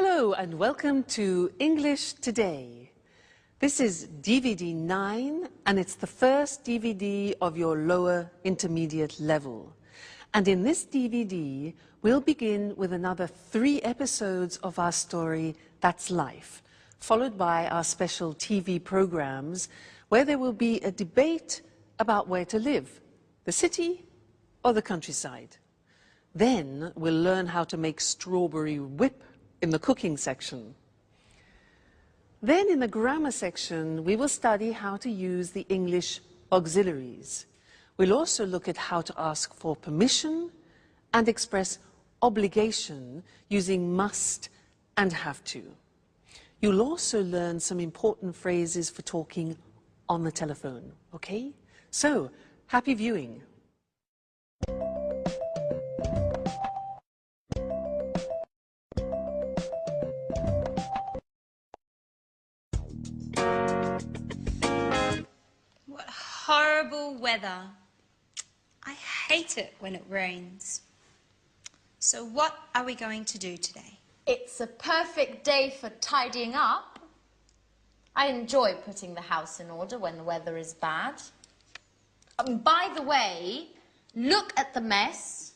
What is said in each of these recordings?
Hello and welcome to English Today. This is DVD 9 and it's the first DVD of your lower intermediate level. And in this DVD, we'll begin with another 3 episodes of our story, That's Life, followed by our special TV programs where there will be a debate about where to live, the city or the countryside. Then we'll learn how to make strawberry whip in the cooking section. Then in the grammar section, we will study how to use the English auxiliaries. We'll also look at how to ask for permission and express obligation using must and have to. You'll also learn some important phrases for talking on the telephone, okay? So, happy viewing. What horrible weather. I hate it when it rains. So what are we going to do today? It's a perfect day for tidying up. I enjoy putting the house in order when the weather is bad. By the way, look at the mess.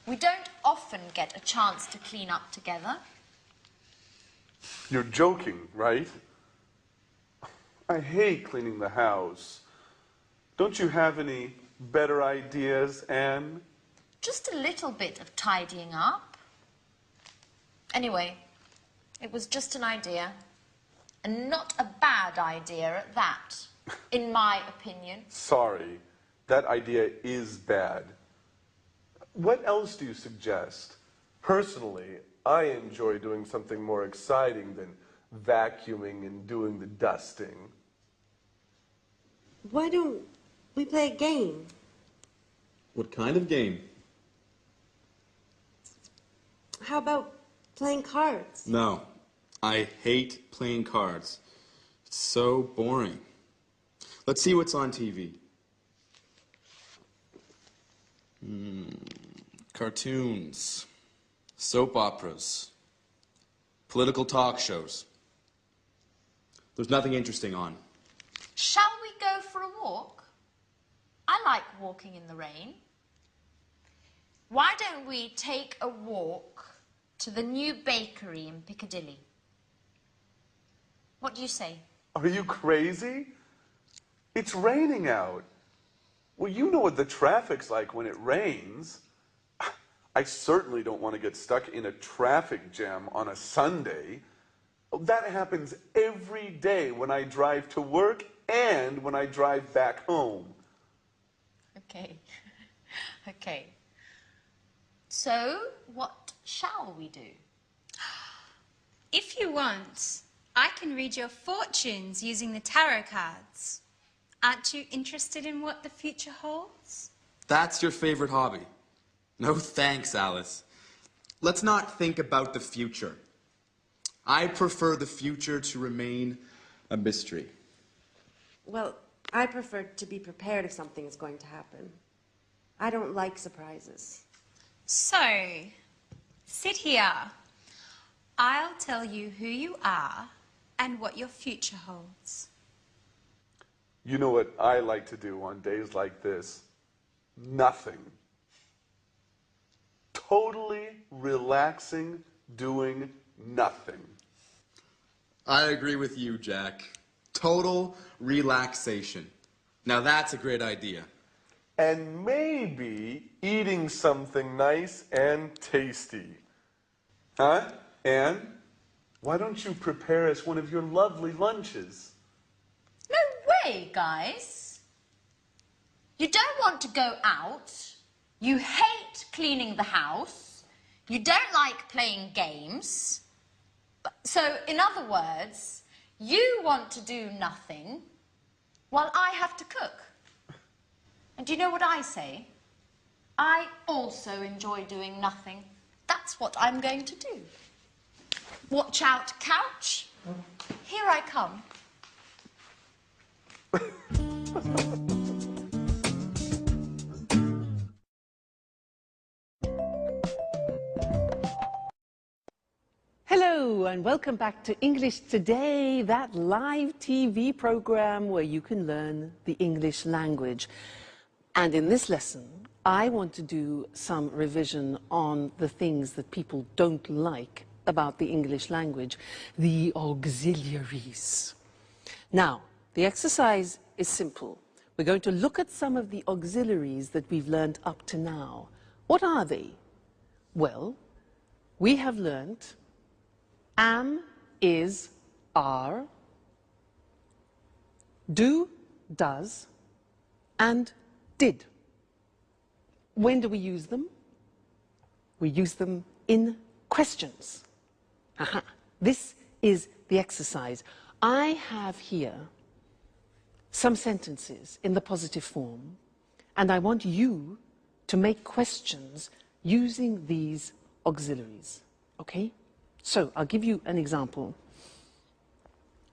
We don't often get a chance to clean up together. You're joking, right? I hate cleaning the house. Don't you have any better ideas, Anne? Just a little bit of tidying up. Anyway, it was just an idea. And not a bad idea at that, in my opinion. Sorry, that idea is bad. What else do you suggest? Personally, I enjoy doing something more exciting than vacuuming and doing the dusting. Why don't we play a game? What kind of game? How about playing cards? No, I hate playing cards. It's so boring. Let's see what's on TV. Cartoons, soap operas, political talk shows. There's nothing interesting on. Shall we go for a walk? I like walking in the rain. Why don't we take a walk to the new bakery in Piccadilly? What do you say? Are you crazy? It's raining out. Well, you know what the traffic's like when it rains. I certainly don't want to get stuck in a traffic jam on a Sunday. That happens every day when I drive to work and when I drive back home. Okay. Okay. So, what shall we do? If you want, I can read your fortunes using the tarot cards. Aren't you interested in what the future holds? That's your favorite hobby. No thanks, Alice. Let's not think about the future. I prefer the future to remain a mystery. Well, I prefer to be prepared if something is going to happen. I don't like surprises. So, sit here. I'll tell you who you are and what your future holds. You know what I like to do on days like this? Nothing. Totally relaxing, doing nothing. I agree with you, Jack. Total relaxation. Now that's a great idea. And maybe eating something nice and tasty. Huh, Anne? Why don't you prepare us one of your lovely lunches? No way, guys. You don't want to go out. You hate cleaning the house. You don't like playing games. So, in other words, you want to do nothing while I have to cook. And do you know what I say? I also enjoy doing nothing. That's what I'm going to do. Watch out, couch. Here I come. Hello and welcome back to English Today, that live TV program where you can learn the English language. And in this lesson, I want to do some revision on the things that people don't like about the English language, the auxiliaries. Now, the exercise is simple. We're going to look at some of the auxiliaries that we've learned up to now. What are they? Well, we have learned am, is, are, do, does, and did. When do we use them? We use them in questions. Aha. This is the exercise. I have here some sentences in the positive form, and I want you to make questions using these auxiliaries. Okay? So, I'll give you an example.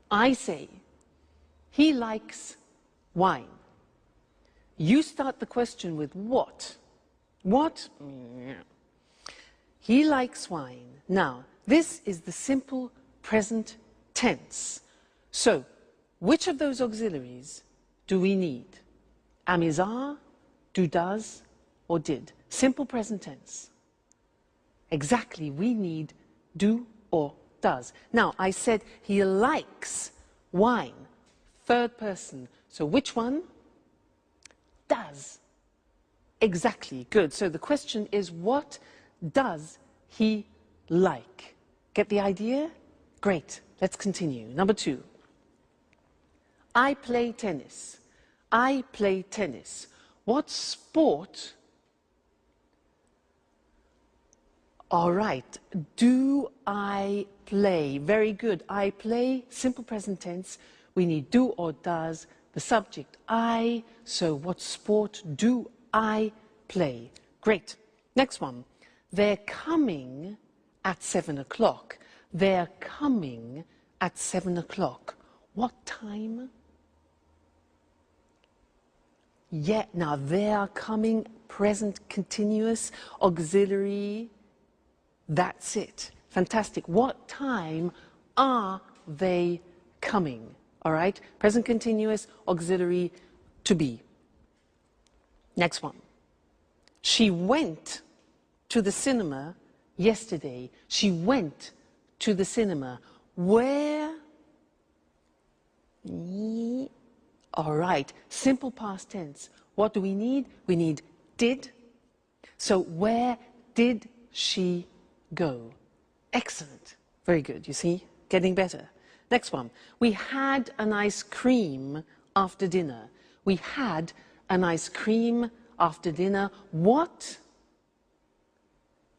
I say, he likes wine. You start the question with what? What? He likes wine. Now, this is the simple present tense. So, which of those auxiliaries do we need? Am, is, are, do, does, or did? Simple present tense. Exactly, we need do or does. Now, I said he likes wine. Third person. So which one? Does. Exactly, good. So the question is, what does he like? Get the idea? Great, let's continue. Number 2. I play tennis. I play tennis. What sport? All right, do I play? Very good. I play, simple present tense. We need do or does, the subject I. So what sport do I play? Great. Next one. They're coming at 7 o'clock. They're coming at 7 o'clock. What time? Yeah, now they are coming, present continuous, auxiliary. That's it. Fantastic. What time are they coming? All right? Present continuous, auxiliary, to be. Next one. She went to the cinema yesterday. She went to the cinema. Where? All right. Simple past tense. What do we need? We need did. So where did she go? Excellent. Very good. You see? Getting better. Next one. We had an ice cream after dinner. We had an ice cream after dinner. What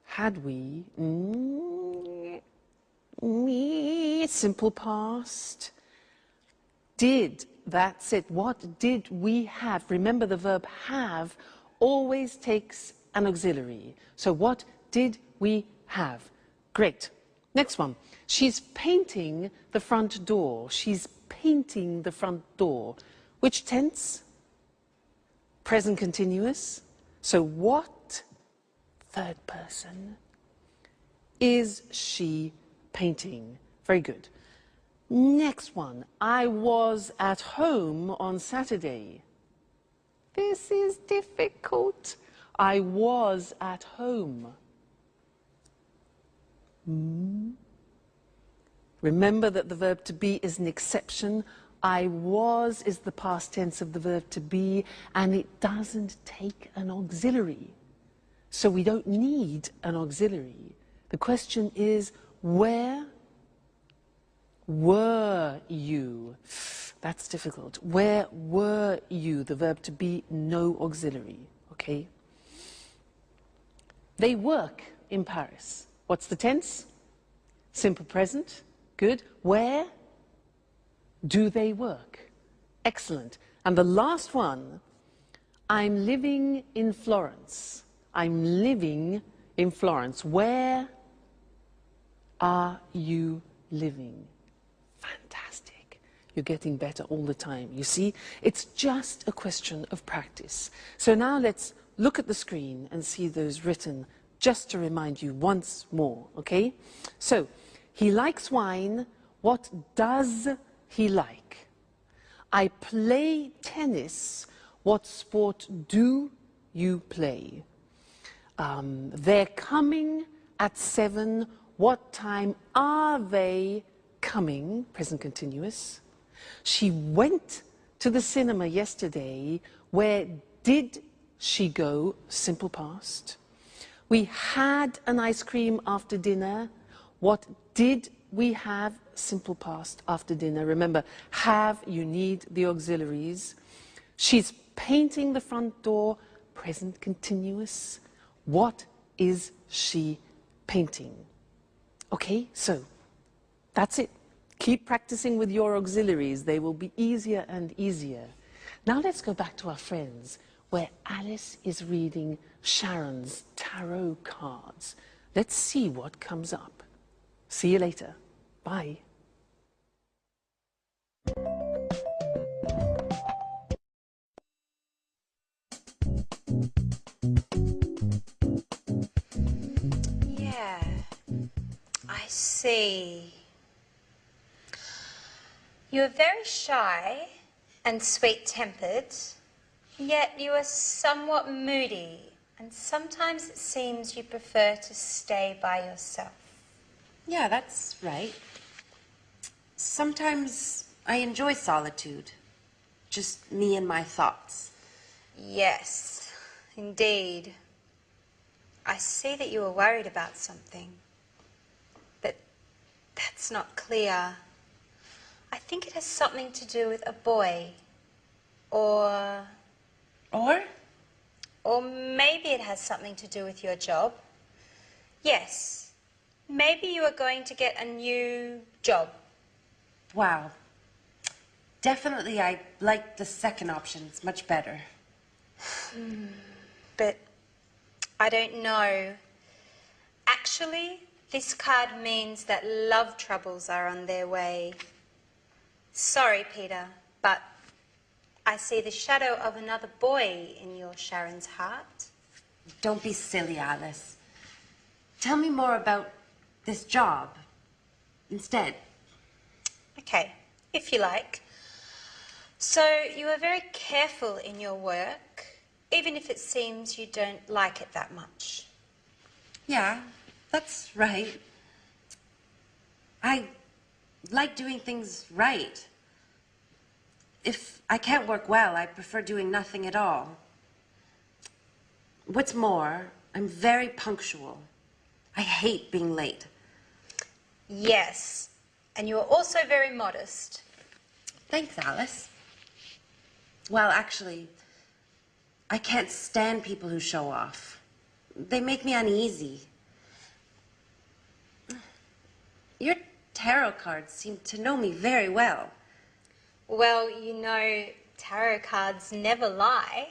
had we? Simple past. Did. That's it. What did we have? Remember, the verb have always takes an auxiliary. So what did we have? Great. Next one. She's painting the front door. She's painting the front door. Which tense? Present continuous. So what, third person, is she painting? Very good. Next one. I was at home on Saturday. This is difficult. I was at home. Remember that the verb to be is an exception. I was is the past tense of the verb to be, and it doesn't take an auxiliary. So we don't need an auxiliary. The question is, where were you? That's difficult. Where were you? The verb to be, no auxiliary. Okay? They work in Paris. What's the tense? Simple present. Good. Where do they work? Excellent. And the last one, I'm living in Florence. I'm living in Florence. Where are you living? Fantastic. You're getting better all the time. You see, it's just a question of practice. So now let's look at the screen and see those written just to remind you once more, okay? So He likes wine. What does he like? I play tennis. What sport do you play? They're coming at 7. What time are they coming? Present continuous. She went to the cinema yesterday. Where did she go? Simple past. We had an ice cream after dinner. What did we have? Simple past after dinner. Remember, have, you need the auxiliaries. She's painting the front door. Present continuous. What is she painting? Okay, so that's it. Keep practicing with your auxiliaries. They will be easier and easier. Now let's go back to our friends, where Alice is reading Sharon's tarot cards. Let's see what comes up. See you later. Bye. Yeah, I see. You are very shy and sweet-tempered, yet you are somewhat moody, and sometimes it seems you prefer to stay by yourself. Yeah, that's right. Sometimes I enjoy solitude. Just me and my thoughts. Yes, indeed. I see that you are worried about something, but that's not clear. I think it has something to do with a boy, or maybe it has something to do with your job. Yes, maybe you are going to get a new job. Wow. Definitely I like the second option. It's much better. But I don't know. Actually, this card means that love troubles are on their way. Sorry, Peter, but I see the shadow of another boy in your Sharon's heart. Don't be silly, Alice. Tell me more about this job instead. Okay, if you like. So you are very careful in your work, even if it seems you don't like it that much. Yeah, that's right. I like doing things right. If I can't work well, I prefer doing nothing at all. What's more, I'm very punctual. I hate being late. Yes, and you are also very modest. Thanks, Alice. Well, actually, I can't stand people who show off. They make me uneasy. Your tarot cards seem to know me very well. Well, you know, tarot cards never lie.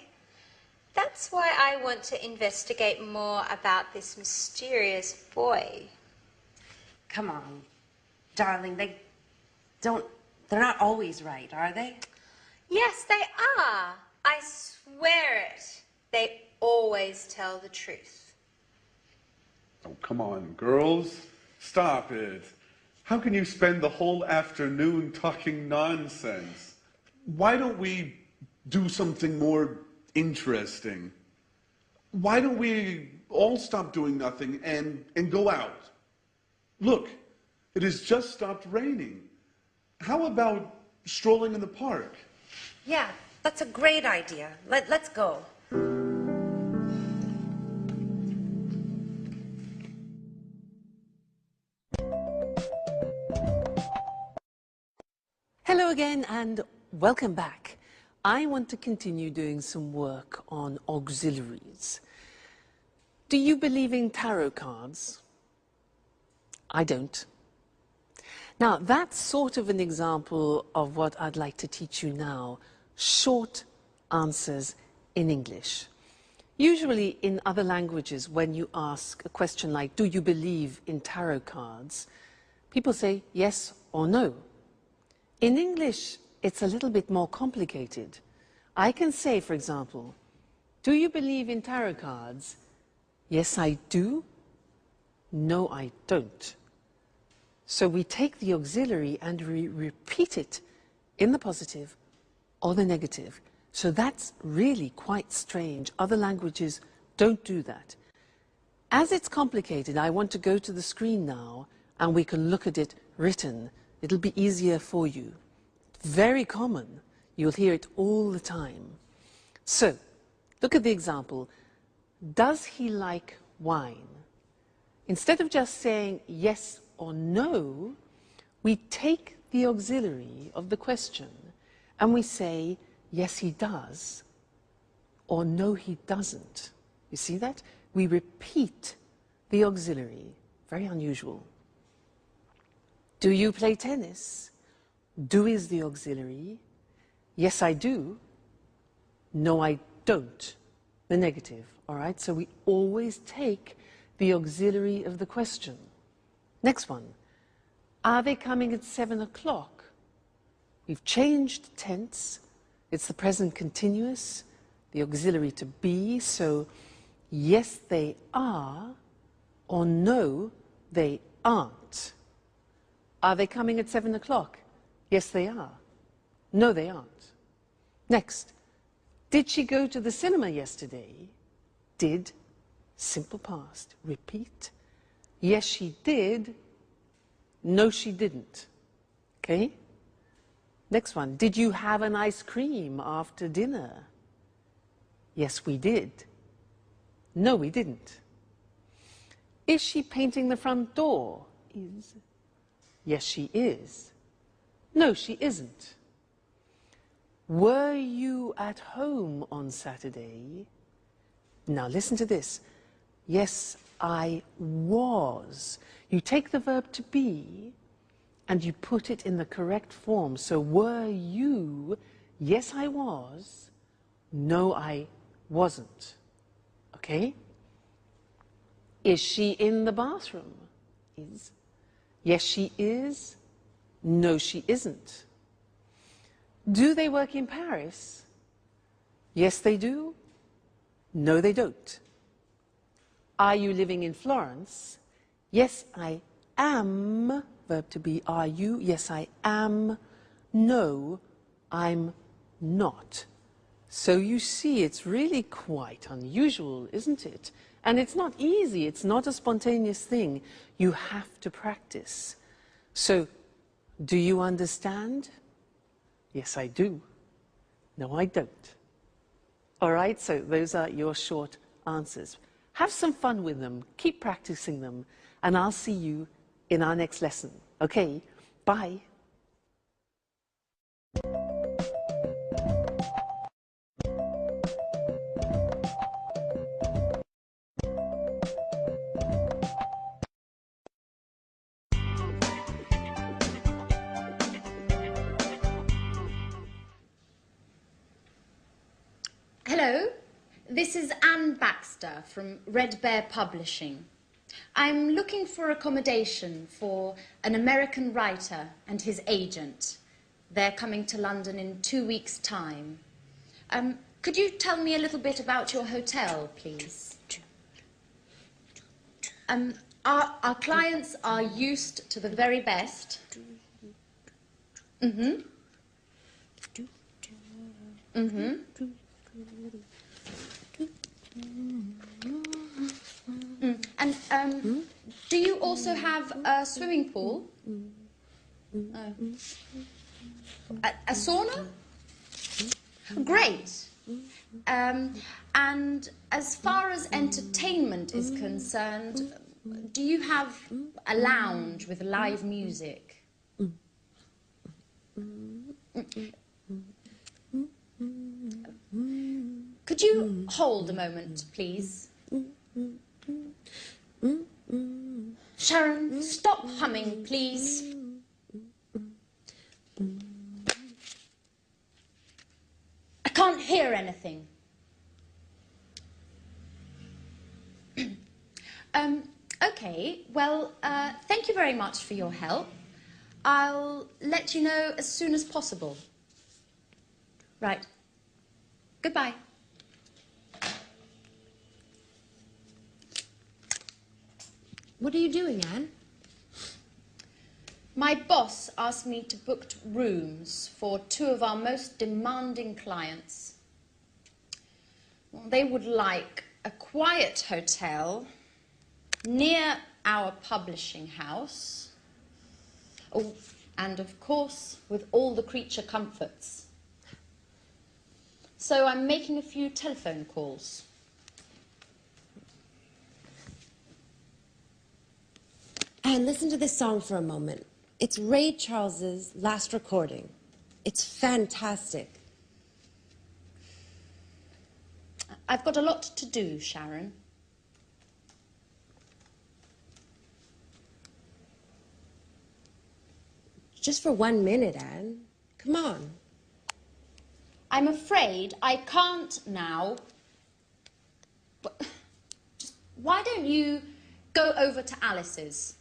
That's why I want to investigate more about this mysterious boy. Come on, darling, they're not always right, are they? Yes, they are. I swear it. They always tell the truth. Oh, come on, girls. Stop it. How can you spend the whole afternoon talking nonsense? Why don't we do something more interesting? Why don't we all stop doing nothing and go out? Look, it has just stopped raining. How about strolling in the park? Yeah, that's a great idea. Let's go. Hello again and welcome back. I want to continue doing some work on auxiliaries. Do you believe in tarot cards? I don't. Now, that's sort of an example of what I'd like to teach you now. Short answers in English. Usually in other languages, when you ask a question like, do you believe in tarot cards? People say yes or no. In English, it's a little bit more complicated. I can say, for example, do you believe in tarot cards? Yes, I do. No, I don't. So we take the auxiliary and we repeat it in the positive or the negative. So that's really quite strange. Other languages don't do that. As it's complicated, I want to go to the screen now and we can look at it written. It'll be easier for you. Very common. You'll hear it all the time. So, look at the example. Does he like wine? Instead of just saying yes or no, we take the auxiliary of the question and we say, yes, he does, or no, he doesn't. You see that? We repeat the auxiliary. Very unusual. Do you play tennis? Do is the auxiliary. Yes, I do. No, I don't. The negative, all right? So we always take the auxiliary of the question. Next one. Are they coming at 7 o'clock? We've changed tense. It's the present continuous, the auxiliary to be. So yes, they are, or no, they aren't. Are they coming at 7 o'clock? Yes, they are. No, they aren't. Next. Did she go to the cinema yesterday? Did, simple past. Repeat. Yes, she did. No, she didn't. Okay? Next one. Did you have an ice cream after dinner? Yes, we did. No, we didn't. Is she painting the front door? Is. Yes, she is. No, she isn't. Were you at home on Saturday? Now listen to this. Yes, I was. You take the verb to be and you put it in the correct form. So were you? Yes, I was. No, I wasn't. Okay? Is she in the bathroom? Is. Yes, she is. No, she isn't. Do they work in Paris? Yes, they do. No, they don't. Are you living in Florence? Yes, I am. Verb to be, are you? Yes, I am. No, I'm not. So you see, it's really quite unusual, isn't it? And it's not easy. It's not a spontaneous thing. You have to practice. So, do you understand? Yes, I do. No, I don't. All right, so those are your short answers. Have some fun with them. Keep practicing them. And I'll see you in our next lesson. Okay, bye. Hello, this is Anne Baxter from Red Bear Publishing. I'm looking for accommodation for an American writer and his agent. They're coming to London in 2 weeks' time. Could you tell me a little bit about your hotel, please? Our clients are used to the very best. Mm-hmm. Mm-hmm. And do you also have a swimming pool? A sauna? Great. And as far as entertainment is concerned, do you have a lounge with live music? Could you hold a moment, please? Sharon, stop humming, please. I can't hear anything. Okay, well, thank you very much for your help. I'll let you know as soon as possible. Right. Goodbye. What are you doing, Anne? My boss asked me to book rooms for 2 of our most demanding clients. Well, they would like a quiet hotel near our publishing house. Oh, and of course, with all the creature comforts. So I'm making a few telephone calls. And listen to this song for a moment. It's Ray Charles's last recording. It's fantastic. I've got a lot to do, Sharon. Just for 1 minute, Anne. Come on. I'm afraid I can't now. But just, why don't you go over to Alice's?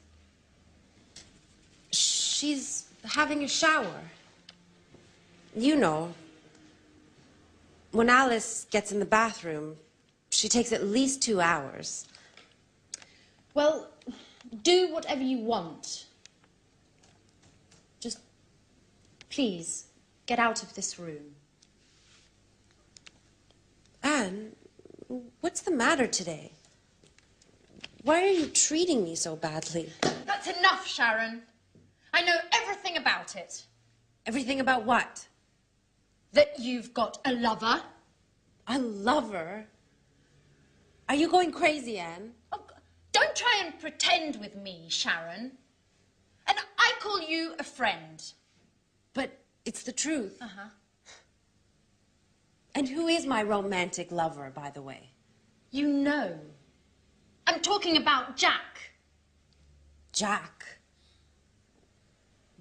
She's having a shower. You know, when Alice gets in the bathroom, she takes at least 2 hours. Well, do whatever you want. Just, please, get out of this room. Anne, what's the matter today? Why are you treating me so badly? That's enough, Sharon. I know everything about it. Everything about what? That you've got a lover. A lover? Are you going crazy, Anne? Oh, don't try and pretend with me, Sharon. And I call you a friend. But it's the truth. Uh-huh. And who is my romantic lover, by the way? You know. I'm talking about Jack. Jack?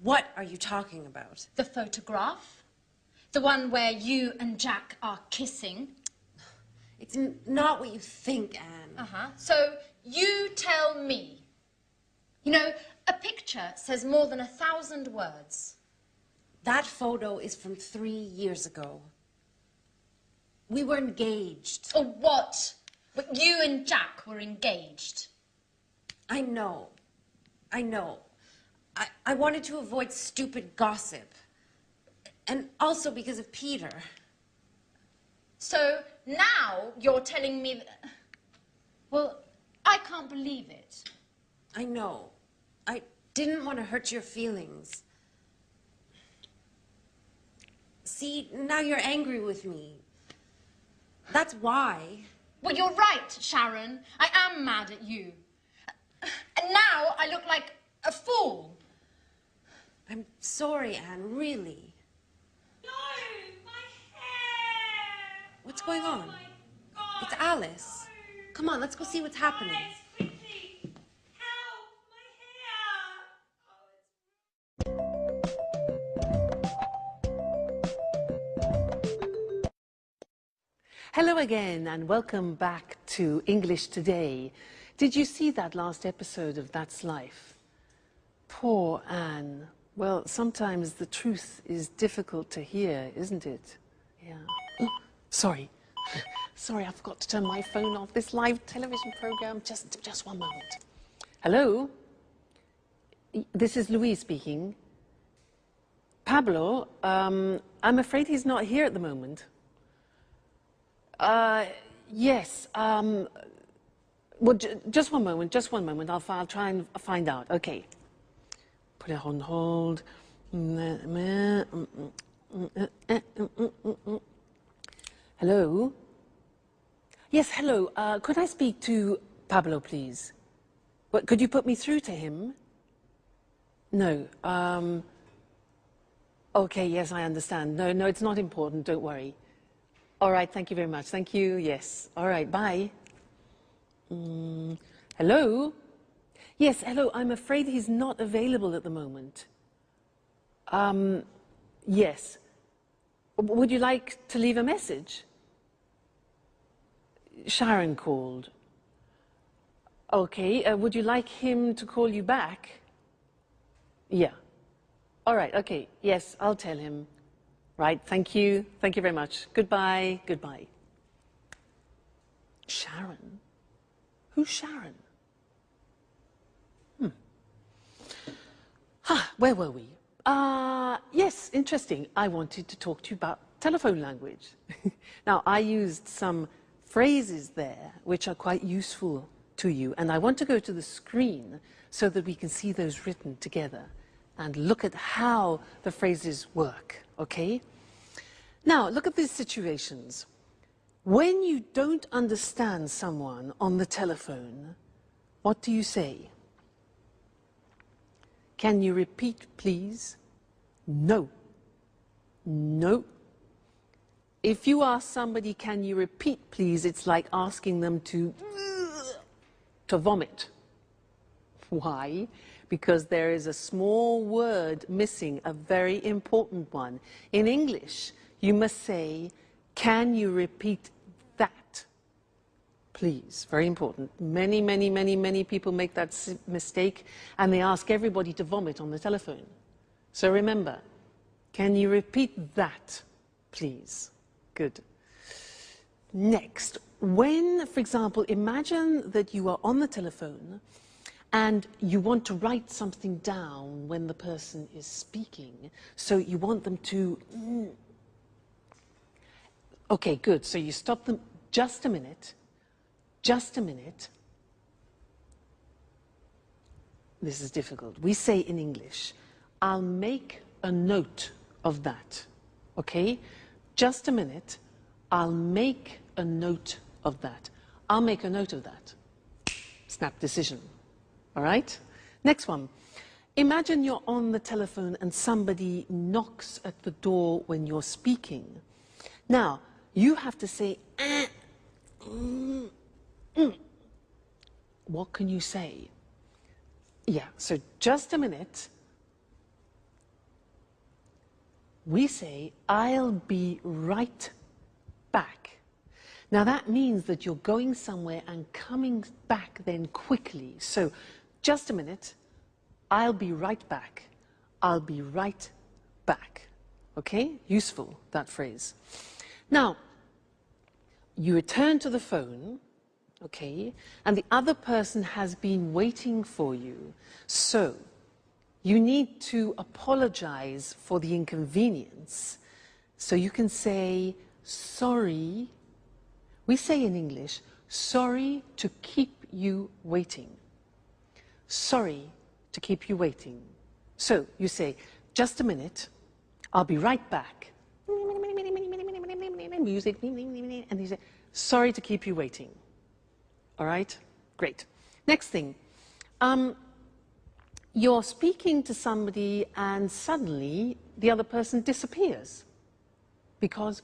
What are you talking about? The photograph. The one where you and Jack are kissing. It's not what you think, Anne. Uh-huh. So you tell me. You know, a picture says more than 1,000 words. That photo is from 3 years ago. We were engaged. Or what? But you and Jack were engaged. I know. I know. I wanted to avoid stupid gossip. And also because of Peter. So now you're telling me that... Well, I can't believe it. I know. I didn't want to hurt your feelings. See, now you're angry with me. That's why. Well, you're right, Sharon. I am mad at you. And now I look like a fool. I'm sorry, Anne, really. No, my hair! What's going on? My God, It's Alice. no. Come on, let's go see what's happening. Alice, quickly! Help! My hair! Hello again and welcome back to English Today. Did you see that last episode of That's Life? Poor Anne. Well, sometimes the truth is difficult to hear, isn't it? Yeah. Oh, sorry. Sorry, I forgot to turn my phone off. This live television program. Just one moment. Hello? This is Louise speaking. Pablo, I'm afraid he's not here at the moment. Yes. Well, just one moment. I'll try and find out. Okay. Put it on hold. Hello? Yes, hello. Could I speak to Pablo, please? What, could you put me through to him? No. Okay, yes, I understand. No, it's not important. Don't worry. All right, thank you very much. Thank you, yes. All right, bye. Hello? Yes, hello. I'm afraid he's not available at the moment. Yes. Would you like to leave a message? Sharon called. Okay, would you like him to call you back? Yeah. All right, okay. Yes, I'll tell him. Right, thank you. Thank you very much. Goodbye. Goodbye. Sharon? Who's Sharon? Where were we? Yes, interesting. I wanted to talk to you about telephone language. Now, I used some phrases there which are quite useful to you, and I want to go to the screen so that we can see those written together and look at how the phrases work, okay? Now, look at these situations. When you don't understand someone on the telephone, what do you say? Can you repeat, please? No. No. If you ask somebody, can you repeat, please, it's like asking them to vomit. Why? Because there is a small word missing, a very important one. In English, you must say, can you repeat that, please? Very important. Many people make that mistake, and they ask everybody to vomit on the telephone. So remember, can you repeat that, please? Good. Next, when, for example, imagine that you are on the telephone and you want to write something down when the person is speaking. So you want them to... Okay, good. So you stop them. Just a minute. Just a minute. This is difficult. We say in English, I'll make a note of that. Okay? Just a minute. I'll make a note of that. I'll make a note of that. Snap decision. All right? Next one. Imagine you're on the telephone and somebody knocks at the door when you're speaking. Now, you have to say, What can you say? Yeah, so just a minute. We say, I'll be right back. Now that means that you're going somewhere and coming back then quickly. So just a minute, I'll be right back. I'll be right back. Okay? Useful, that phrase. Now, you return to the phone, okay, and the other person has been waiting for you. So you need to apologize for the inconvenience. So you can say, sorry. We say in English, sorry to keep you waiting. Sorry to keep you waiting. So you say, just a minute, I'll be right back. Music, and you say, sorry to keep you waiting. All right? Great. Next thing. You're speaking to somebody and suddenly the other person disappears. Because,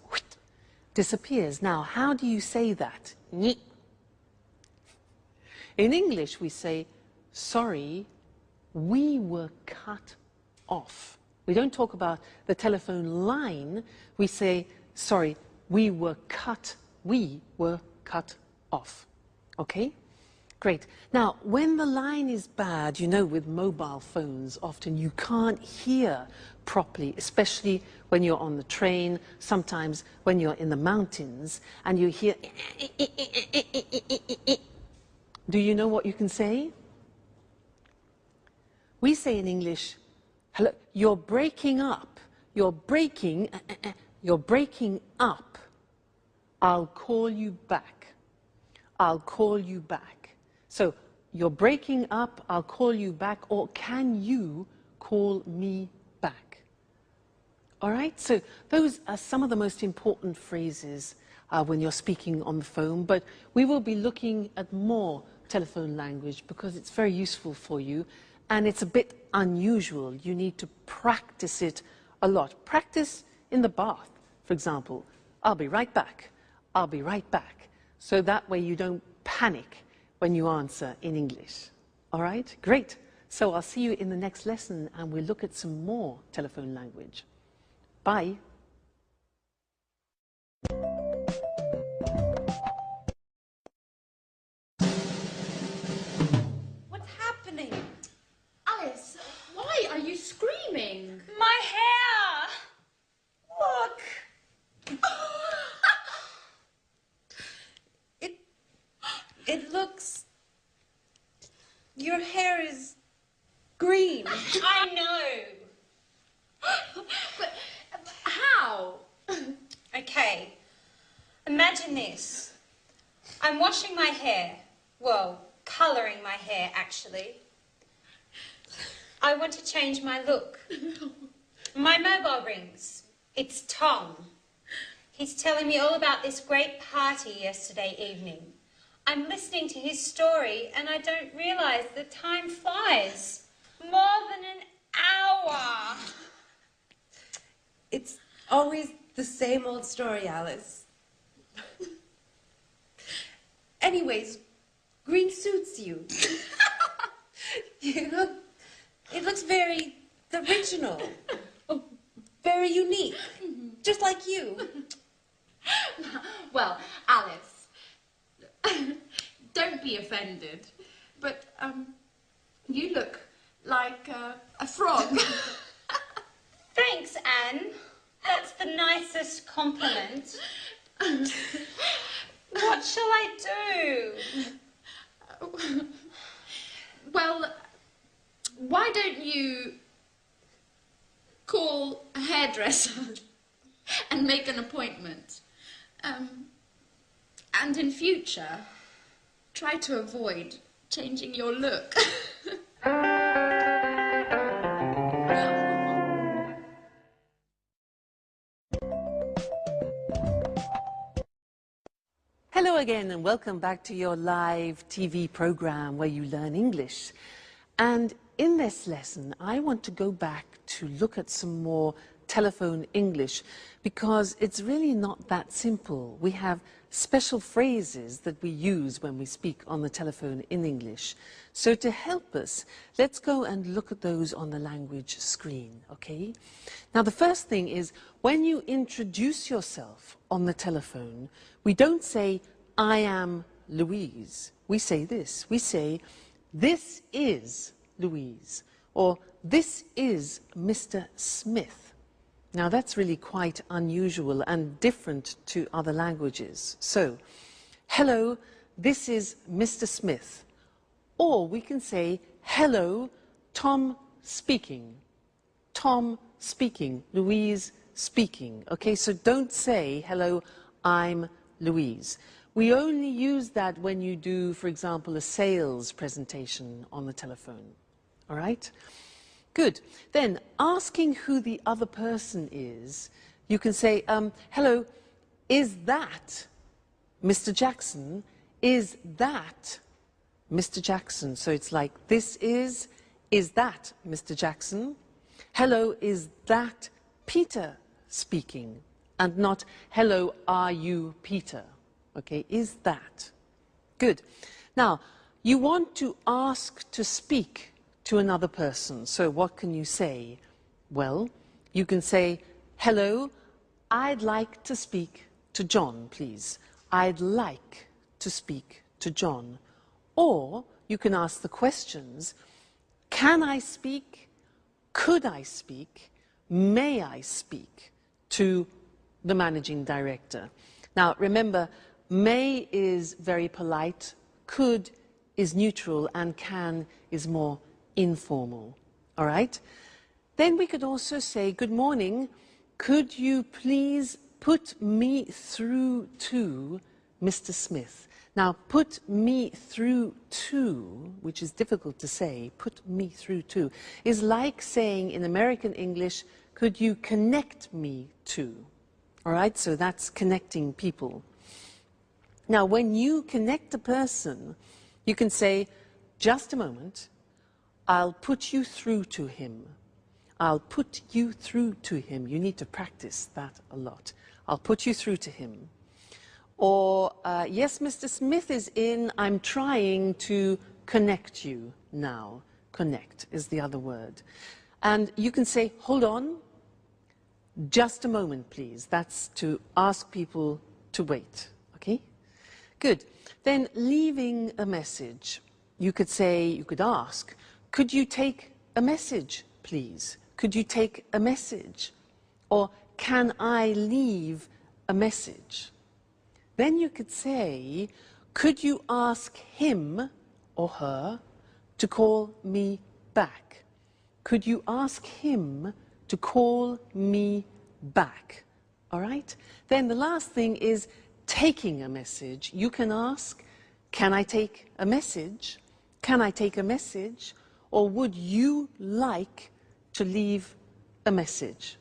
disappears. Now, how do you say that? In English, we say, sorry, we were cut off. We don't talk about the telephone line. We say, sorry, we were cut off. Okay? Great. Now, when the line is bad, you know, with mobile phones, often you can't hear properly, especially when you're on the train, sometimes when you're in the mountains, and you hear... Do you know what you can say? We say in English, hello, you're breaking up. You're breaking up. I'll call you back. I'll call you back. So, you're breaking up, I'll call you back, or can you call me back? All right, so those are some of the most important phrases when you're speaking on the phone, but we will be looking at more telephone language because it's very useful for you, and it's a bit unusual. You need to practice it a lot. Practice in the bath, for example. I'll be right back. I'll be right back. So that way you don't panic when you answer in English. All right? Great. So I'll see you in the next lesson and we'll look at some more telephone language. Bye. What's happening? Alice, why are you screaming? My hair! Look! It looks... Your hair is green. I know. imagine this. I'm washing my hair. Well, colouring my hair, actually. I want to change my look. My mobile rings. It's Tom. He's telling me all about this great party yesterday evening. I'm listening to his story and I don't realise the time flies. More than an hour. It's always the same old story, Alice. Anyways, green suits you. It looks very original. Very unique. Just like you. Well, Alice, don't be offended, but you look like a frog. Thanks, Anne. That's the nicest compliment. What shall I do? Well, why don't you call a hairdresser and make an appointment? And in future, try to avoid changing your look. Hello again and welcome back to your live TV program where you learn English. And in this lesson, I want to go back to look at some more telephone English because it's really not that simple. We have special phrases that we use when we speak on the telephone in English. So to help us, let's go and look at those on the language screen, okay? Now the first thing is when you introduce yourself on the telephone, we don't say, I am Louise. We say this. We say, this is Louise, or this is Mr. Smith. Now that's really quite unusual and different to other languages. So, hello, this is Mr. Smith. Or we can say, hello, Tom speaking. Tom speaking, Louise speaking. Okay, so don't say, hello, I'm Louise. We only use that when you do, for example, a sales presentation on the telephone. All right? Good. Then, asking who the other person is, you can say, hello, is that Mr. Jackson? Is that Mr. Jackson? So it's like, this is that Mr. Jackson? Hello, is that Peter speaking? And not, hello, are you Peter? Okay, is that? Good. Now, you want to ask to speak to another person. So what can you say? Well, you can say, hello, I'd like to speak to John, please. I'd like to speak to John. Or you can ask the questions, can I speak? Could I speak? May I speak to the managing director? Now, remember, may is very polite, could is neutral, and can is more informal. All right? Then we could also say, good morning, could you please put me through to Mr. Smith? Now, put me through to, which is difficult to say, put me through to, is like saying in American English, could you connect me to? All right? So that's connecting people. Now, when you connect a person, you can say, just a moment, I'll put you through to him. I'll put you through to him. You need to practice that a lot. I'll put you through to him. Or, yes, Mr. Smith is in. I'm trying to connect you now. Connect is the other word. And you can say, hold on, just a moment, please. That's to ask people to wait, okay? Good. Then leaving a message, you could say, you could ask, could you take a message, please? Could you take a message? Or can I leave a message? Then you could say, could you ask him or her to call me back? Could you ask him to call me back? All right? Then the last thing is taking a message, you can ask, can I take a message? Can I take a message? Or would you like to leave a message?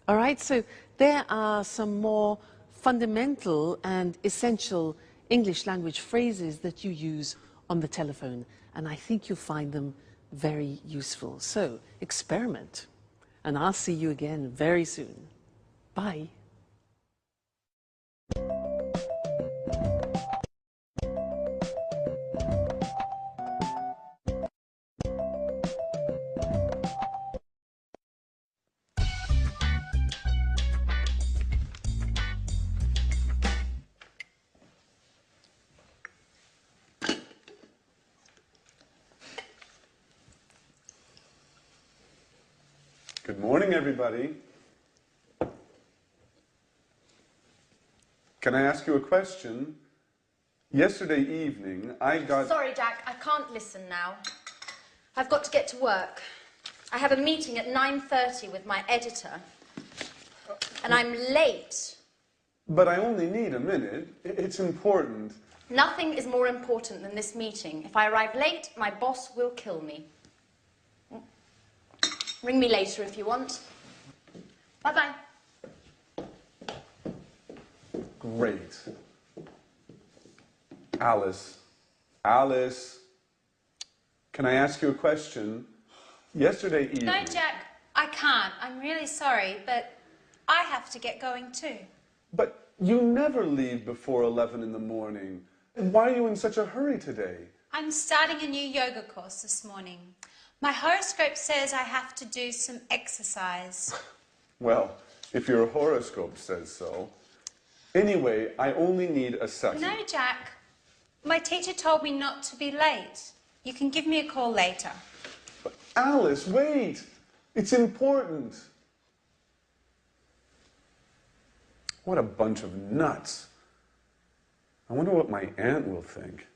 All right, so there are some more fundamental and essential English language phrases that you use on the telephone, and I think you'll find them very useful. So experiment, and I'll see you again very soon. Bye. Good morning, everybody. Can I ask you a question? Yesterday evening, I got... Sorry, Jack, I can't listen now. I've got to get to work. I have a meeting at 9:30 with my editor, and I'm late. But I only need a minute. It's important. Nothing is more important than this meeting. If I arrive late, my boss will kill me. Ring me later if you want. Bye-bye. Great. Alice. Alice. Can I ask you a question? Yesterday evening... No, Jack, I can't. I'm really sorry, but I have to get going too. But you never leave before 11 in the morning. And why are you in such a hurry today? I'm starting a new yoga course this morning. My horoscope says I have to do some exercise. Well, if your horoscope says so. Anyway, I only need a second. No, Jack. My teacher told me not to be late. You can give me a call later. But Alice, wait! It's important. What a bunch of nuts. I wonder what my aunt will think.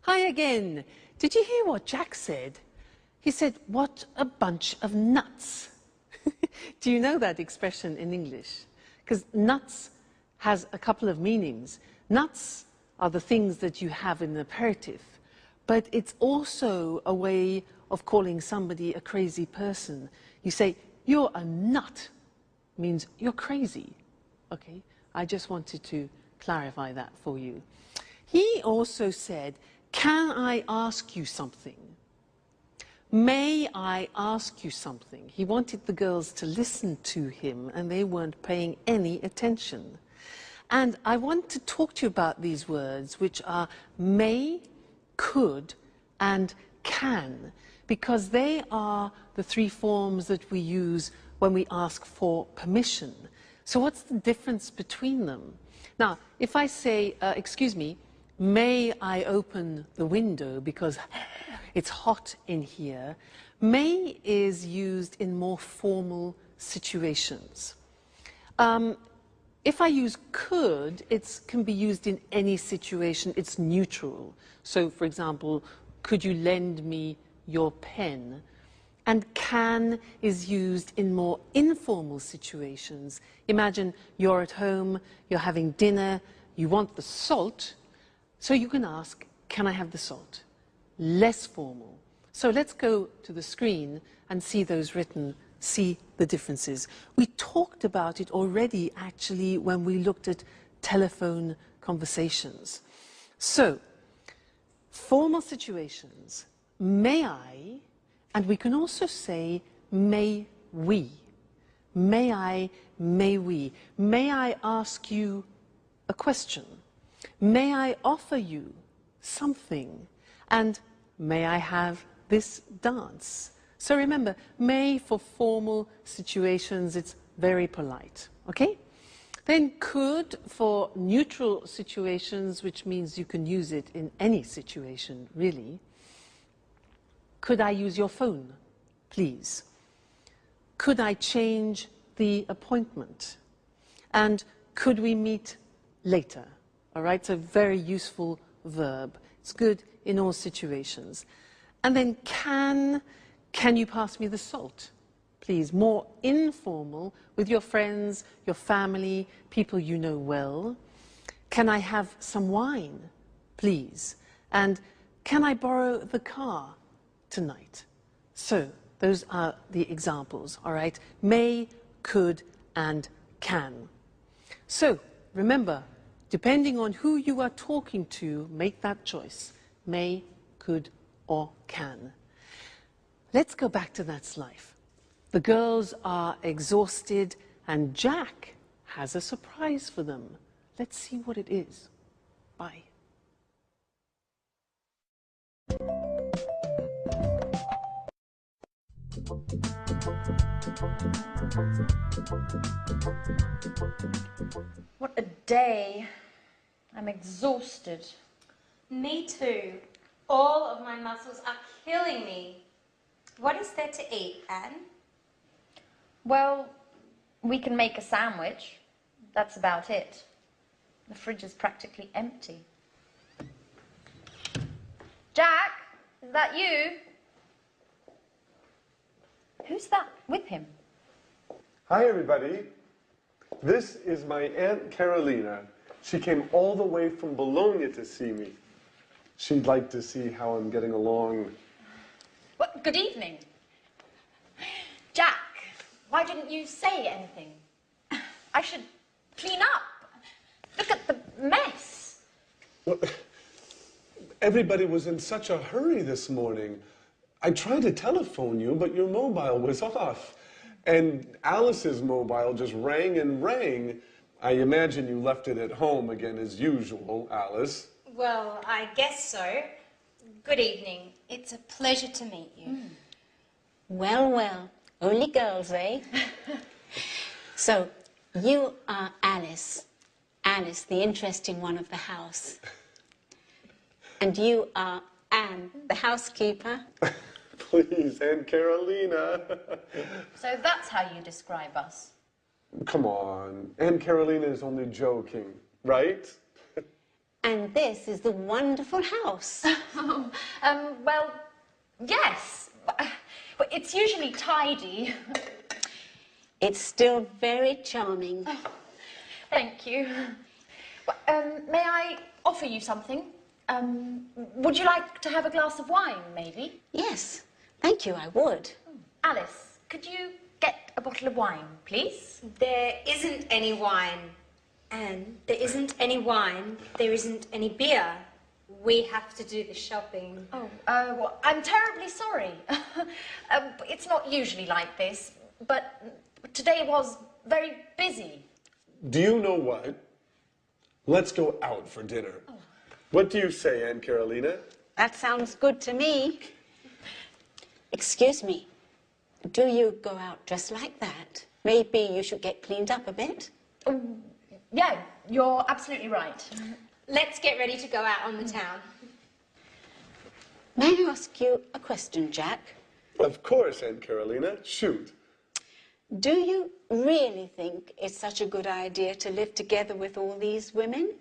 Hi again. Did you hear what Jack said? He said, what a bunch of nuts. Do you know that expression in English? Because nuts has a couple of meanings. Nuts are the things that you have in an aperitif, but it's also a way of calling somebody a crazy person. You say, you're a nut, means you're crazy. Okay, I just wanted to clarify that for you. He also said, can I ask you something? May I ask you something? He wanted the girls to listen to him, and they weren't paying any attention. And I want to talk to you about these words, which are may, could, and can, because they are the three forms that we use when we ask for permission. So what's the difference between them? Now, if I say, excuse me, may I open the window because it's hot in here, may is used in more formal situations. If I use could, it can be used in any situation. It's neutral. So, for example, could you lend me your pen? And can is used in more informal situations. Imagine you're at home, you're having dinner, you want the salt, so you can ask, can I have the salt? Less formal. So let's go to the screen and see those written, see the differences. We talked about it already, actually, when we looked at telephone conversations. So, formal situations, may I, and we can also say, may we. May I, may we. May I ask you a question? May I offer you something? And may I have this dance? So remember, may for formal situations, it's very polite, okay? Then could for neutral situations, which means you can use it in any situation, really. Could I use your phone, please? Could I change the appointment? And could we meet later? All right, so very useful verb. It's good in all situations. And then can you pass me the salt? Please, more informal with your friends, your family, people you know well. Can I have some wine, please? And can I borrow the car tonight? So, those are the examples, all right? May, could, and can. So, remember, depending on who you are talking to, make that choice. May, could, or can. Let's go back to that slide. The girls are exhausted, and Jack has a surprise for them. Let's see what it is. Bye. What a day. I'm exhausted. Me too. All of my muscles are killing me. What is there to eat, Anne? Well, we can make a sandwich. That's about it. The fridge is practically empty. Jack, is that you? Who's that with him? Hi, everybody. This is my Aunt Carolina. She came all the way from Bologna to see me. She'd like to see how I'm getting along. Well, good evening. Jack, why didn't you say anything? I should clean up. Look at the mess. Well, everybody was in such a hurry this morning. I tried to telephone you, but your mobile was off. And Alice's mobile just rang and rang. I imagine you left it at home again as usual, Alice. Well, I guess so. Good evening. It's a pleasure to meet you. Well, well, only girls, eh? So, you are Alice. Alice, the interesting one of the house. And you are Anne, the housekeeper. Please, Aunt Carolina. So that's how you describe us. Come on, Aunt Carolina is only joking, right? And this is the wonderful house. Well, yes. But it's usually tidy. It's still very charming. Thank you. May I offer you something? Would you like to have a glass of wine, maybe? Yes, thank you, I would. Alice, could you get a bottle of wine, please? There isn't any wine. Anne, there isn't any wine. There isn't any beer. We have to do the shopping. Oh, well, I'm terribly sorry. It's not usually like this, but today was very busy. Do you know what? Let's go out for dinner. Oh. What do you say, Aunt Carolina? That sounds good to me. Excuse me, do you go out dressed like that? Maybe you should get cleaned up a bit? Yeah, you're absolutely right. Let's get ready to go out on the town. May I ask you a question, Jack? Of course, Aunt Carolina. Shoot. Do you really think it's such a good idea to live together with all these women?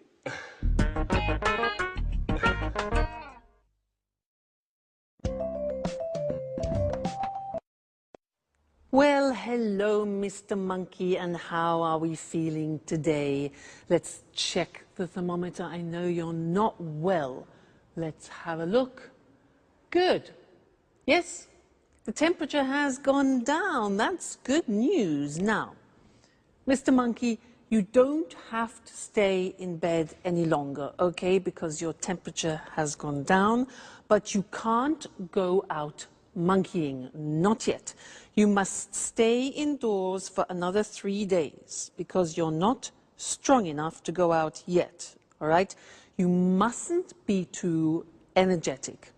Well, hello, Mr. Monkey, and how are we feeling today? Let's check the thermometer. I know you're not well. Let's have a look. Good. Yes, the temperature has gone down. That's good news. Now, Mr. Monkey, you don't have to stay in bed any longer, okay, because your temperature has gone down, but you can't go out monkeying, not yet. You must stay indoors for another 3 days because you're not strong enough to go out yet, all right? You mustn't be too energetic.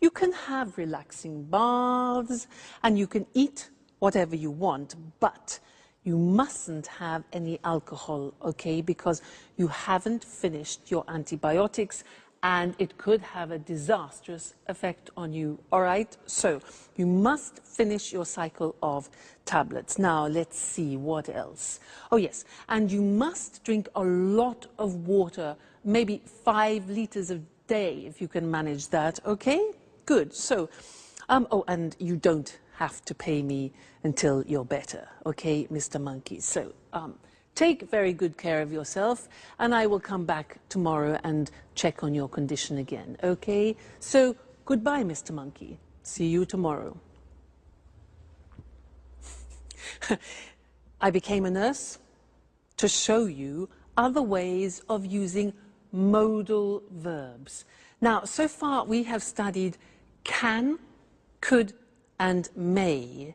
You can have relaxing baths and you can eat whatever you want, but you mustn't have any alcohol, okay, because you haven't finished your antibiotics and it could have a disastrous effect on you, all right? So you must finish your cycle of tablets. Now, let's see what else. Oh, yes, and you must drink a lot of water, maybe 5 liters a day, if you can manage that, okay? good. So, oh, and you don't have to pay me until you're better, okay, Mr. Monkey? So, take very good care of yourself, and I will come back tomorrow and check on your condition again, okay? So, goodbye, Mr. Monkey. See you tomorrow. I became a nurse to show you other ways of using modal verbs. Now, so far we have studied can, could, and may.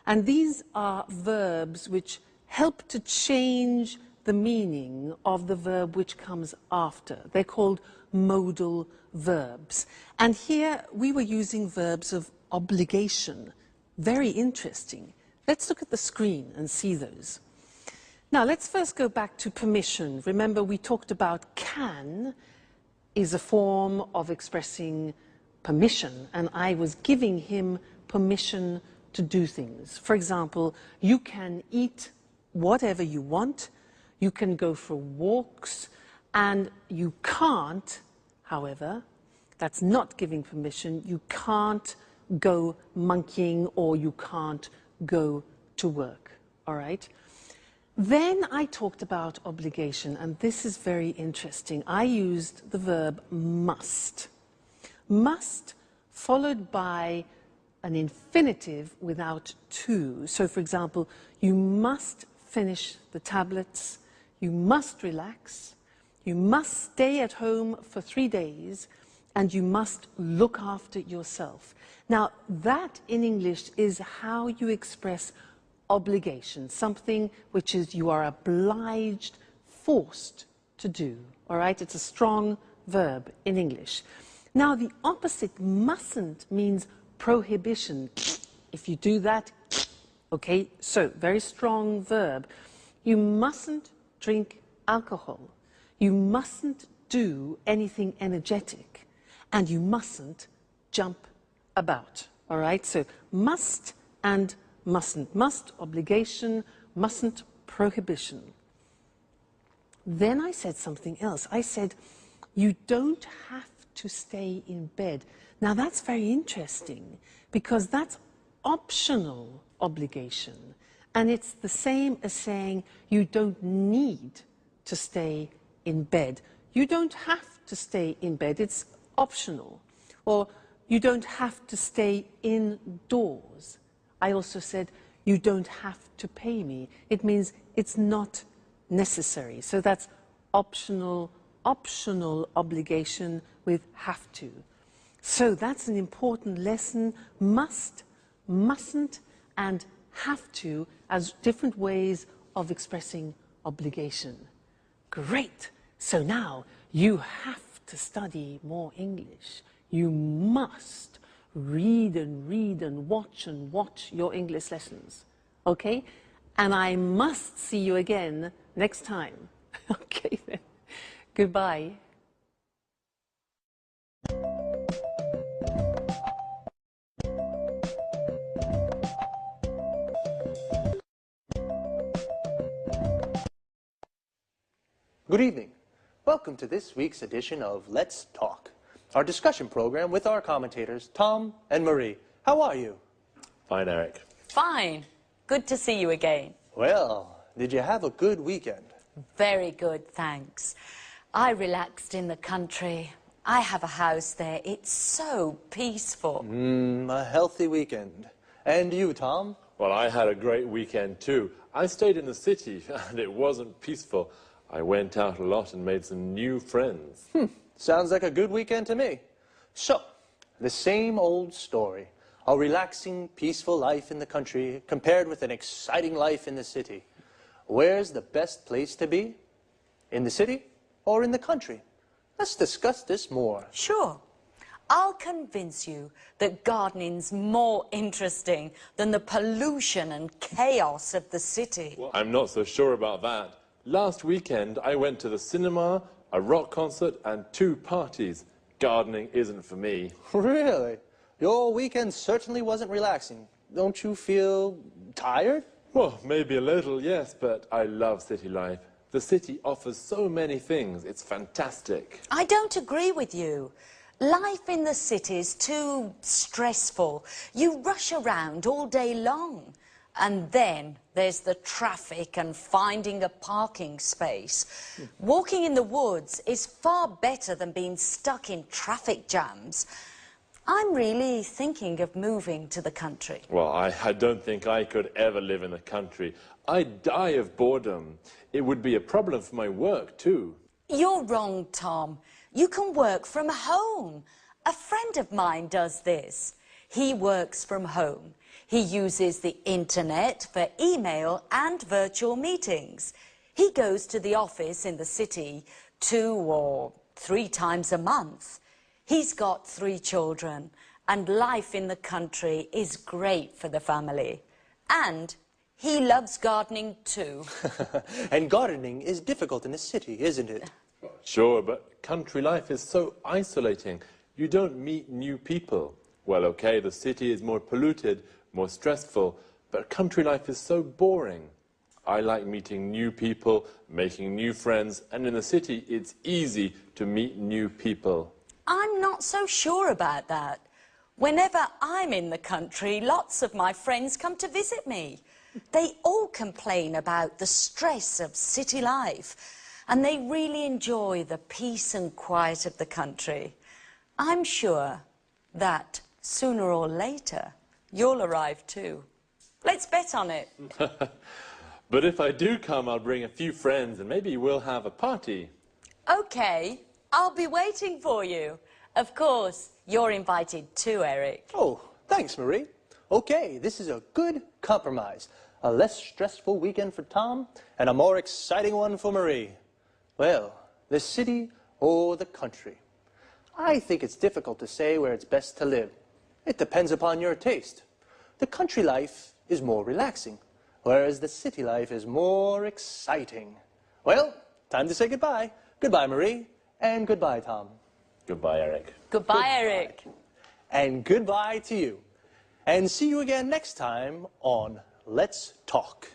And these are verbs which help to change the meaning of the verb which comes after. They're called modal verbs. And here we were using verbs of obligation. Very interesting. Let's look at the screen and see those. Now, let's first go back to permission. Remember, we talked about can is a form of expressing permission, and I was giving him permission to do things. For example, you can eat whatever you want, you can go for walks, and you can't, however, that's not giving permission, you can't go monkeying or you can't go to work, all right? Then I talked about obligation, and this is very interesting. I used the verb must. Must followed by an infinitive without to. So, for example, you must finish the tablets, you must relax, you must stay at home for 3 days, and you must look after yourself. Now, that in English is how you express obligation, something which is you are obliged, forced to do, all right? It's a strong verb in English. Now, the opposite, mustn't, means prohibition. If you do that, okay, so very strong verb. You mustn't drink alcohol. You mustn't do anything energetic. And you mustn't jump about, all right? So must and mustn't. Must, obligation, mustn't, prohibition. Then I said something else. I said, you don't have to stay in bed. Now that's very interesting because that's optional obligation. And it's the same as saying you don't need to stay in bed. You don't have to stay in bed. It's optional. Or you don't have to stay indoors. I also said, you don't have to pay me. It means it's not necessary. So that's optional obligation with have to. So that's an important lesson. Must, mustn't, and have to as different ways of expressing obligation. Great. So now you have to study more English. You must read and watch your English lessons, okay? And I must see you again next time. Okay then, goodbye. Good evening. Welcome to this week's edition of Let's Talk, our discussion program with our commentators, Tom and Marie. How are you? Fine, Eric. Fine. Good to see you again. Well, did you have a good weekend? Very good, thanks. I relaxed in the country. I have a house there. It's so peaceful. A healthy weekend. And you, Tom? Well, I had a great weekend too. I stayed in the city and it wasn't peaceful. I went out a lot and made some new friends. Sounds like a good weekend to me. So, the same old story. A relaxing, peaceful life in the country compared with an exciting life in the city. Where's the best place to be? In the city or in the country? Let's discuss this more. Sure. I'll convince you that gardening's more interesting than the pollution and chaos of the city. Well, I'm not so sure about that. Last weekend, I went to the cinema, a rock concert, and 2 parties. Gardening isn't for me. Really? Your weekend certainly wasn't relaxing. Don't you feel tired? Well, maybe a little, yes, but I love city life. The city offers so many things. It's fantastic. I don't agree with you. Life in the city is too stressful. You rush around all day long. And then there's the traffic and finding a parking space. Walking in the woods is far better than being stuck in traffic jams. I'm really thinking of moving to the country. Well, I don't think I could ever live in the country. I'd die of boredom. It would be a problem for my work, too. You're wrong, Tom. You can work from home. A friend of mine does this. He works from home. He uses the internet for email and virtual meetings. He goes to the office in the city 2 or 3 times a month. He's got 3 children, and life in the country is great for the family. And he loves gardening too. And gardening is difficult in the city, isn't it? Sure, but country life is so isolating. You don't meet new people. Well, okay, the city is more polluted, more stressful, but country life is so boring. I like meeting new people, making new friends, and in the city it's easy to meet new people. I'm not so sure about that. Whenever I'm in the country, lots of my friends come to visit me. They all complain about the stress of city life, and they really enjoy the peace and quiet of the country. I'm sure that sooner or later, you'll arrive too. Let's bet on it. But if I do come, I'll bring a few friends and maybe we'll have a party. Okay, I'll be waiting for you. Of course, you're invited too, Eric. Oh, thanks, Marie. Okay, this is a good compromise. A less stressful weekend for Tom and a more exciting one for Marie. Well, the city or the country? I think it's difficult to say where it's best to live. It depends upon your taste. The country life is more relaxing, whereas the city life is more exciting. Well, time to say goodbye. Goodbye, Marie, and goodbye, Tom. Goodbye, Eric. Goodbye, Eric. And goodbye to you. And see you again next time on Let's Talk.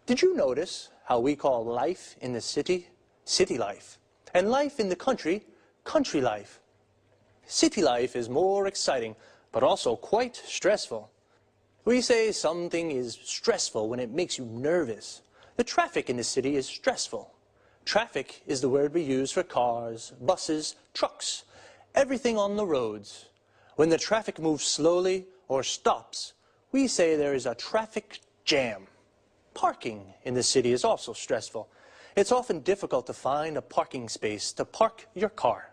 Did you notice how we call life in the city, city life, and life in the country, country life? City life is more exciting, but also quite stressful. We say something is stressful when it makes you nervous. The traffic in the city is stressful. Traffic is the word we use for cars, buses, trucks, everything on the roads. When the traffic moves slowly or stops, we say there is a traffic jam. Parking in the city is also stressful. It's often difficult to find a parking space to park your car.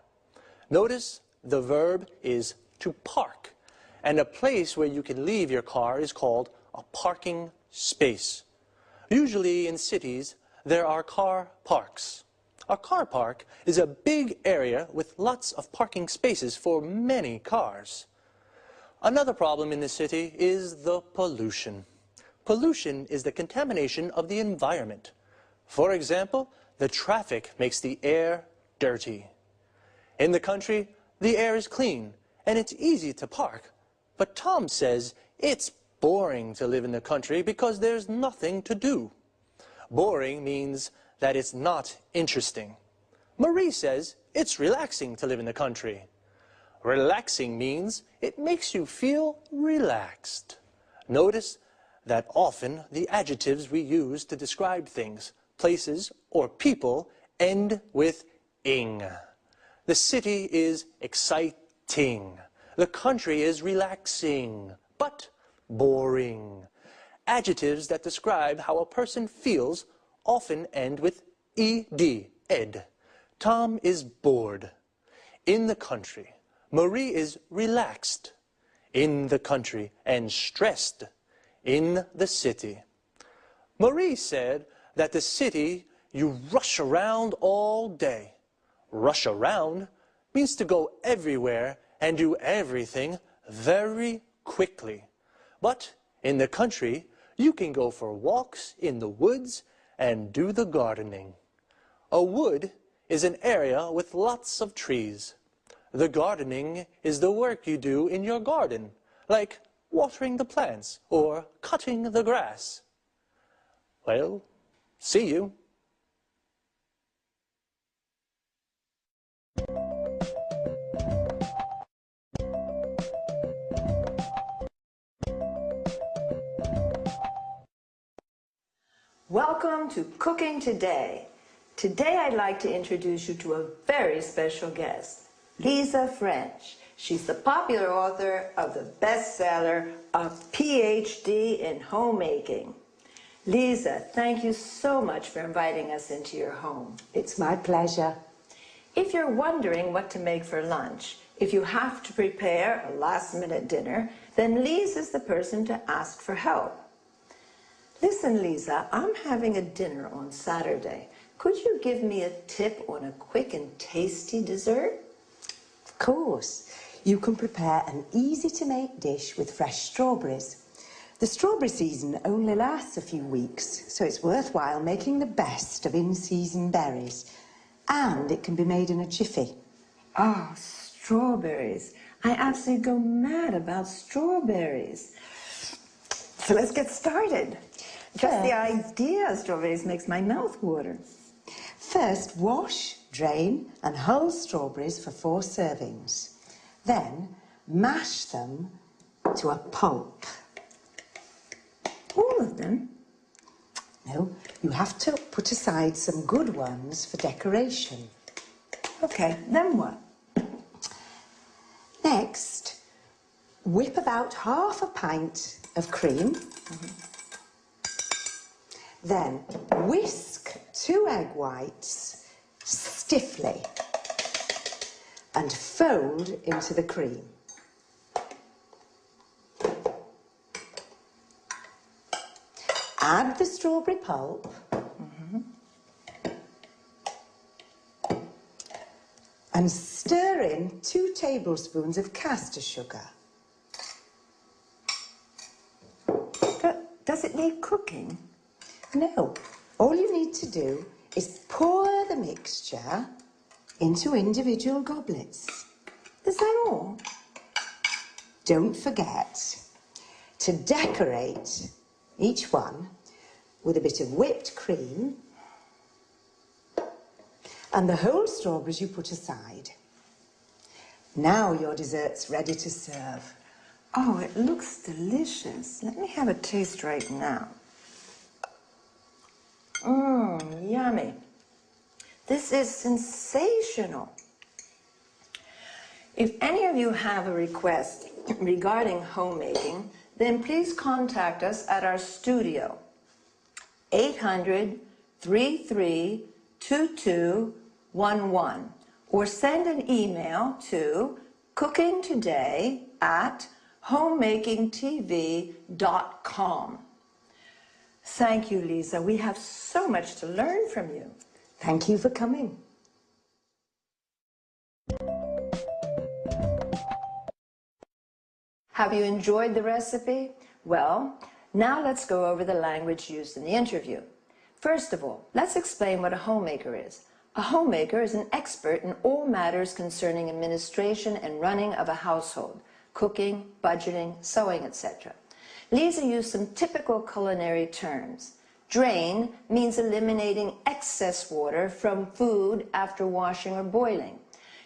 Notice the verb is to park, and a place where you can leave your car is called a parking space. Usually in cities, there are car parks. A car park is a big area with lots of parking spaces for many cars. Another problem in the city is the pollution. Pollution is the contamination of the environment. For example, the traffic makes the air dirty. In the country, the air is clean and it's easy to park. But Tom says it's boring to live in the country because there's nothing to do. Boring means that it's not interesting. Marie says it's relaxing to live in the country. Relaxing means it makes you feel relaxed. Notice that often the adjectives we use to describe things, places, or people end with ing. The city is exciting. The country is relaxing, but boring. Adjectives that describe how a person feels often end with ed, ed. Tom is bored. In the country. Marie is relaxed. In the country. And stressed. In the city. Marie said that the city, you rush around all day. Rush around means to go everywhere and do everything very quickly. But in the country, you can go for walks in the woods and do the gardening. A wood is an area with lots of trees. The gardening is the work you do in your garden, like watering the plants or cutting the grass. Well, see you. Welcome to Cooking Today. Today I'd like to introduce you to a very special guest, Lisa French. She's the popular author of the bestseller, A PhD in Homemaking. Lisa, thank you so much for inviting us into your home. It's my pleasure. If you're wondering what to make for lunch, if you have to prepare a last-minute dinner, then Lisa's the person to ask for help. Listen, Lisa, I'm having a dinner on Saturday. Could you give me a tip on a quick and tasty dessert? Of course. You can prepare an easy-to-make dish with fresh strawberries. The strawberry season only lasts a few weeks, so it's worthwhile making the best of in-season berries. And it can be made in a jiffy. Oh, strawberries. I absolutely go mad about strawberries. So let's get started. Just the idea of strawberries makes my mouth water. First, wash, drain, and hull strawberries for 4 servings. Then, mash them to a pulp. All of them? No, you have to put aside some good ones for decoration. Okay, then what? Next, whip about half a pint of cream. Then whisk 2 egg whites stiffly and fold into the cream. Add the strawberry pulp and stir in 2 tablespoons of caster sugar. Does it need cooking? No. All you need to do is pour the mixture into individual goblets. Is that all? Don't forget to decorate each one with a bit of whipped cream and the whole strawberries you put aside. Now your dessert's ready to serve. Oh, it looks delicious. Let me have a taste right now. Yummy. This is sensational. If any of you have a request regarding homemaking, then please contact us at our studio, 800-332211, or send an email to cookingtoday@homemakingtv.com. Thank you, Lisa. We have so much to learn from you. Thank you for coming. Have you enjoyed the recipe? Well, now let's go over the language used in the interview. First of all, let's explain what a homemaker is. A homemaker is an expert in all matters concerning administration and running of a household, cooking, budgeting, sewing, etc. Lisa used some typical culinary terms. Drain means eliminating excess water from food after washing or boiling.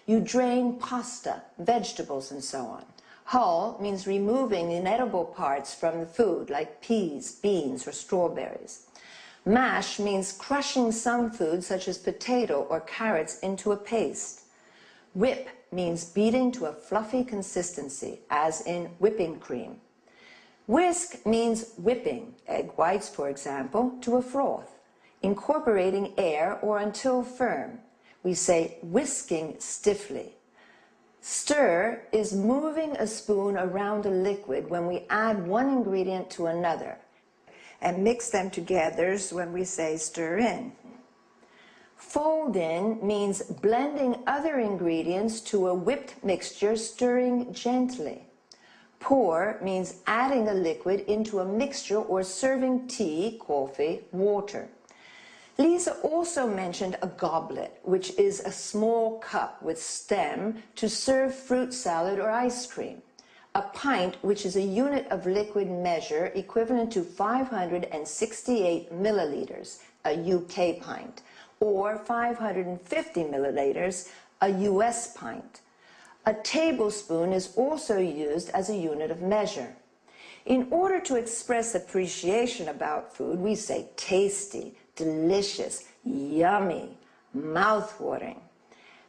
You drain pasta, vegetables, and so on. Hull means removing the inedible parts from the food, like peas, beans, or strawberries. Mash means crushing some food, such as potato or carrots, into a paste. Whip means beating to a fluffy consistency, as in whipping cream. Whisk means whipping, egg whites, for example, to a froth, incorporating air or until firm. We say whisking stiffly. Stir is moving a spoon around a liquid when we add one ingredient to another, and mix them together when we say stir in. Fold in means blending other ingredients to a whipped mixture, stirring gently. Pour means adding a liquid into a mixture or serving tea, coffee, water. Lisa also mentioned a goblet, which is a small cup with stem to serve fruit salad or ice cream. A pint, which is a unit of liquid measure equivalent to 568 milliliters, a UK pint, or 550 milliliters, a US pint. A tablespoon is also used as a unit of measure. In order to express appreciation about food, we say tasty, delicious, yummy, mouth-watering.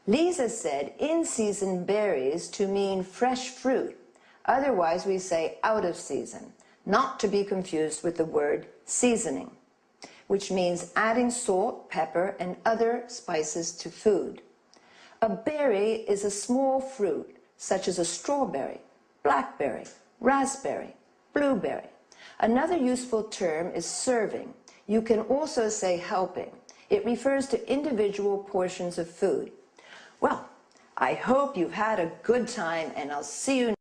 Lisa said in-season berries to mean fresh fruit. Otherwise, we say out of season, not to be confused with the word seasoning, which means adding salt, pepper, and other spices to food. A berry is a small fruit, such as a strawberry, blackberry, raspberry, blueberry. Another useful term is serving. You can also say helping. It refers to individual portions of food. Well, I hope you've had a good time, and I'll see you